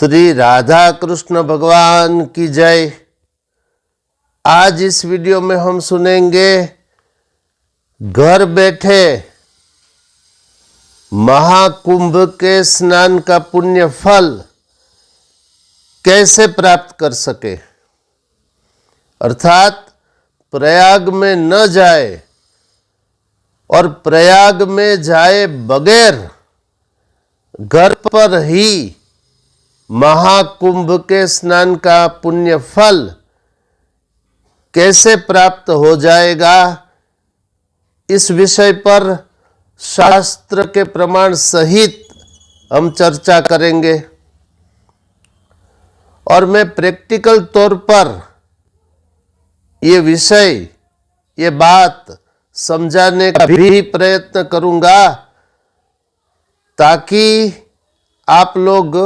श्री राधा कृष्ण भगवान की जय। आज इस वीडियो में हम सुनेंगे घर बैठे महाकुंभ के स्नान का पुण्य फल कैसे प्राप्त कर सके, अर्थात प्रयाग में न जाए और प्रयाग में जाए बगैर घर पर ही महाकुंभ के स्नान का पुण्य फल कैसे प्राप्त हो जाएगा, इस विषय पर शास्त्र के प्रमाण सहित हम चर्चा करेंगे। और मैं प्रैक्टिकल तौर पर ये विषय, ये बात समझाने का भी प्रयत्न करूंगा ताकि आप लोग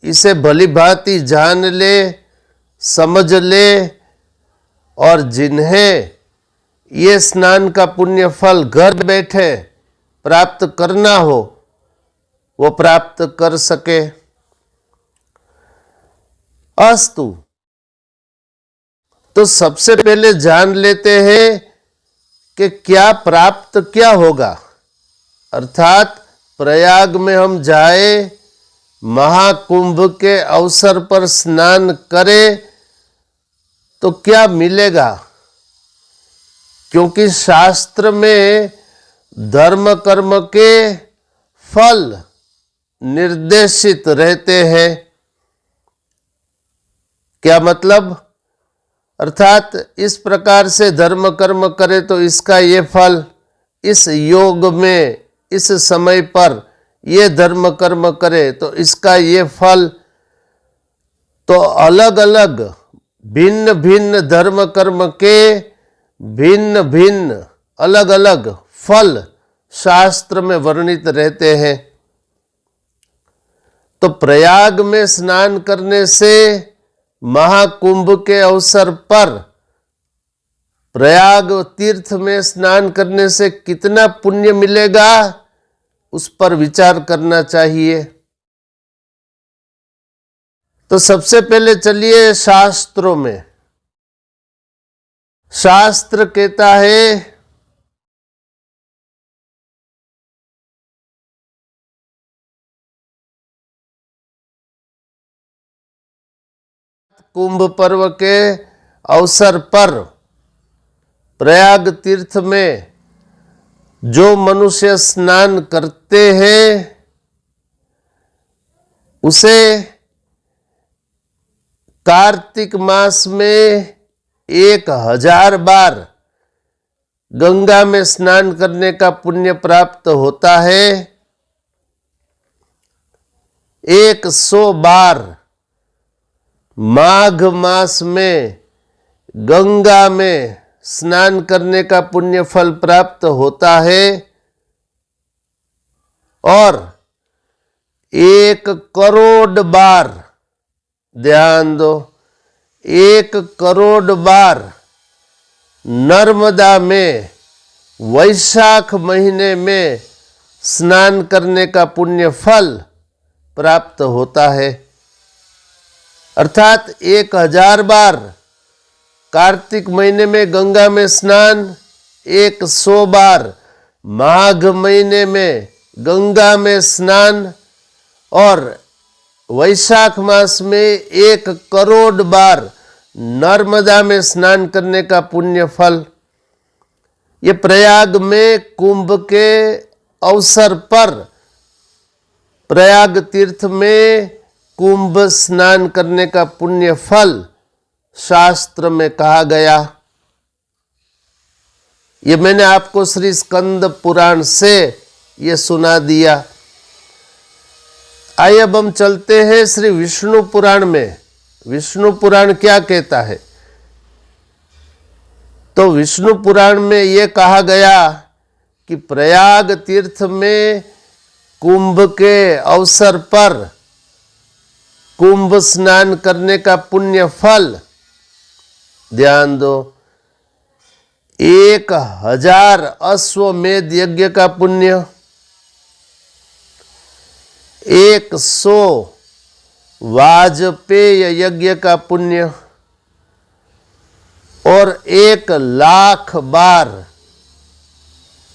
इसे भली भांति जान ले, समझ ले और जिन्हें ये स्नान का पुण्य फल घर बैठे प्राप्त करना हो वो प्राप्त कर सके। अस्तु, तो सबसे पहले जान लेते हैं कि क्या प्राप्त क्या होगा, अर्थात प्रयाग में हम जाए, महाकुंभ के अवसर पर स्नान करें तो क्या मिलेगा। क्योंकि शास्त्र में धर्म कर्म के फल निर्देशित रहते हैं। क्या मतलब, अर्थात इस प्रकार से धर्म कर्म करे तो इसका ये फल, इस योग में इस समय पर ये धर्म कर्म करे तो इसका ये फल। तो अलग अलग भिन्न भिन्न धर्म कर्म के भिन्न भिन्न अलग अलग फल शास्त्र में वर्णित रहते हैं। तो प्रयाग में स्नान करने से, महाकुंभ के अवसर पर प्रयाग तीर्थ में स्नान करने से कितना पुण्य मिलेगा, उस पर विचार करना चाहिए। तो सबसे पहले चलिए शास्त्रों में। शास्त्र कहता है कुंभ पर्व के अवसर पर प्रयाग तीर्थ में जो मनुष्य स्नान करते हैं उसे कार्तिक मास में 1000 बार गंगा में स्नान करने का पुण्य प्राप्त होता है। 100 बार माघ मास में गंगा में स्नान करने का पुण्य फल प्राप्त होता है। और 1 करोड़ बार, ध्यान दो, 1 करोड़ बार नर्मदा में वैशाख महीने में स्नान करने का पुण्य फल प्राप्त होता है। अर्थात 1000 बार कार्तिक महीने में गंगा में स्नान, 100 बार माघ महीने में गंगा में स्नान और वैशाख मास में 1 करोड़ बार नर्मदा में स्नान करने का पुण्य फल। ये प्रयाग में कुंभ के अवसर पर प्रयाग तीर्थ में कुंभ स्नान करने का पुण्य फल शास्त्र में कहा गया। ये मैंने आपको श्री स्कंद पुराण से ये सुना दिया। आइए अब हम चलते हैं श्री विष्णु पुराण में। विष्णु पुराण क्या कहता है? तो विष्णु पुराण में ये कहा गया कि प्रयाग तीर्थ में कुंभ के अवसर पर कुंभ स्नान करने का पुण्य फल, ध्यान दो, 1000 अश्वमेध यज्ञ का पुण्य, 100 वाजपेय यज्ञ का पुण्य और 1,00,000 बार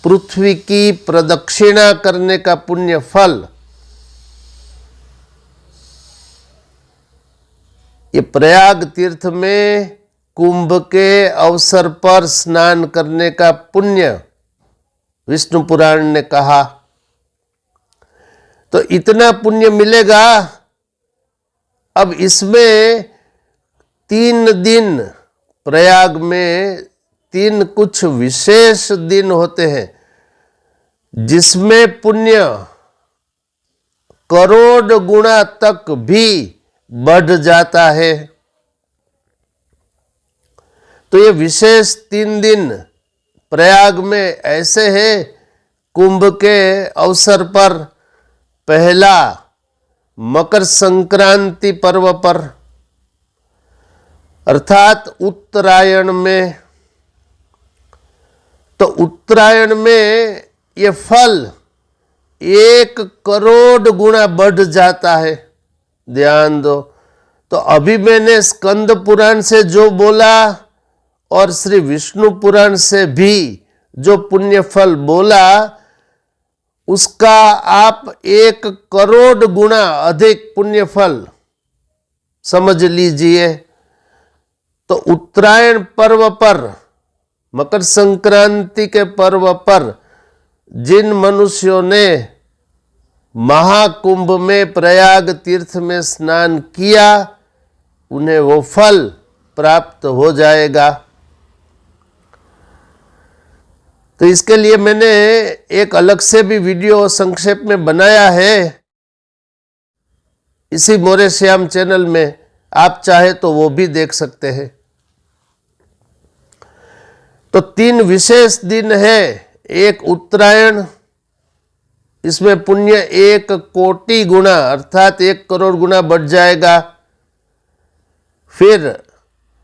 पृथ्वी की प्रदक्षिणा करने का पुण्य फल, ये प्रयाग तीर्थ में कुंभ के अवसर पर स्नान करने का पुण्य विष्णु पुराण ने कहा। तो इतना पुण्य मिलेगा। अब इसमें 3 दिन, प्रयाग में 3 कुछ विशेष दिन होते हैं जिसमें पुण्य करोड़ गुना तक भी बढ़ जाता है। तो ये विशेष 3 दिन प्रयाग में ऐसे हैं। कुंभ के अवसर पर पहला मकर संक्रांति पर्व पर अर्थात उत्तरायण में, तो उत्तरायण में ये फल 1 करोड़ गुना बढ़ जाता है। ध्यान दो। तो अभी मैंने स्कंद पुराण से जो बोला और श्री विष्णु पुराण से भी जो पुण्य फल बोला, उसका आप 1 करोड़ गुना अधिक पुण्य फल समझ लीजिए। तो उत्तरायण पर्व पर, मकर संक्रांति के पर्व पर जिन मनुष्यों ने महाकुंभ में प्रयाग तीर्थ में स्नान किया, उन्हें वो फल प्राप्त हो जाएगा। तो इसके लिए मैंने एक अलग से भी वीडियो संक्षेप में बनाया है इसी मोरे श्याम चैनल में, आप चाहे तो वो भी देख सकते हैं। तो 3 विशेष दिन है। एक उत्तरायण, इसमें पुण्य 1 कोटि गुना अर्थात 1 करोड़ गुना बढ़ जाएगा। फिर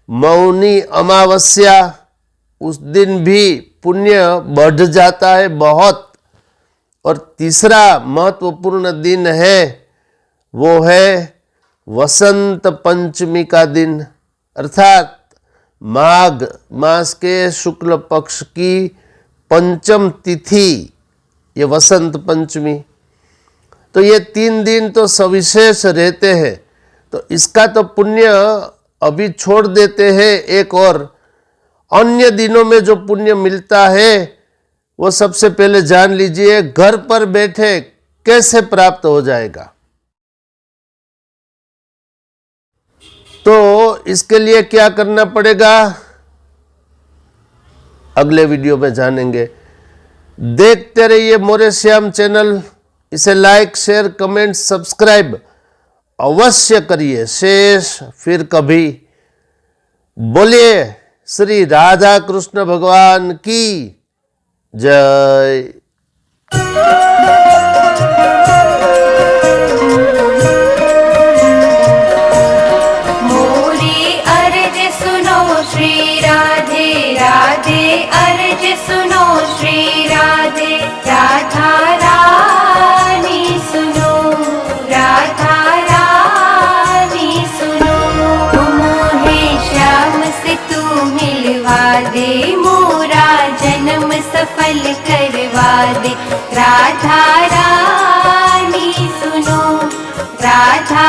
मौनी अमावस्या, उस दिन भी पुण्य बढ़ जाता है बहुत। और तीसरा महत्वपूर्ण दिन है, वो है वसंत पंचमी का दिन, अर्थात माघ मास के शुक्ल पक्ष की 5म तिथि, ये वसंत पंचमी। तो ये 3 दिन तो सविशेष रहते हैं। तो इसका तो पुण्य अभी छोड़ देते हैं। एक और अन्य दिनों में जो पुण्य मिलता है वो सबसे पहले जान लीजिए, घर पर बैठे कैसे प्राप्त हो जाएगा। तो इसके लिए क्या करना पड़ेगा, अगले वीडियो में जानेंगे। देखते रहिए मोरे श्याम चैनल। इसे लाइक, शेयर, कमेंट, सब्सक्राइब अवश्य करिए। शेष फिर कभी। बोलिए श्री राधा कृष्ण भगवान की जय। मोरी अर्ज सुनो श्री राधे राधे, अर्ज सुनो श्री राधे राधा रानी सुनो, राधा रानी सुनो। मोहे श्याम से तू मिलवा दे, मोरा जन्म सफल करवा दे। राधा रानी सुनो, राधा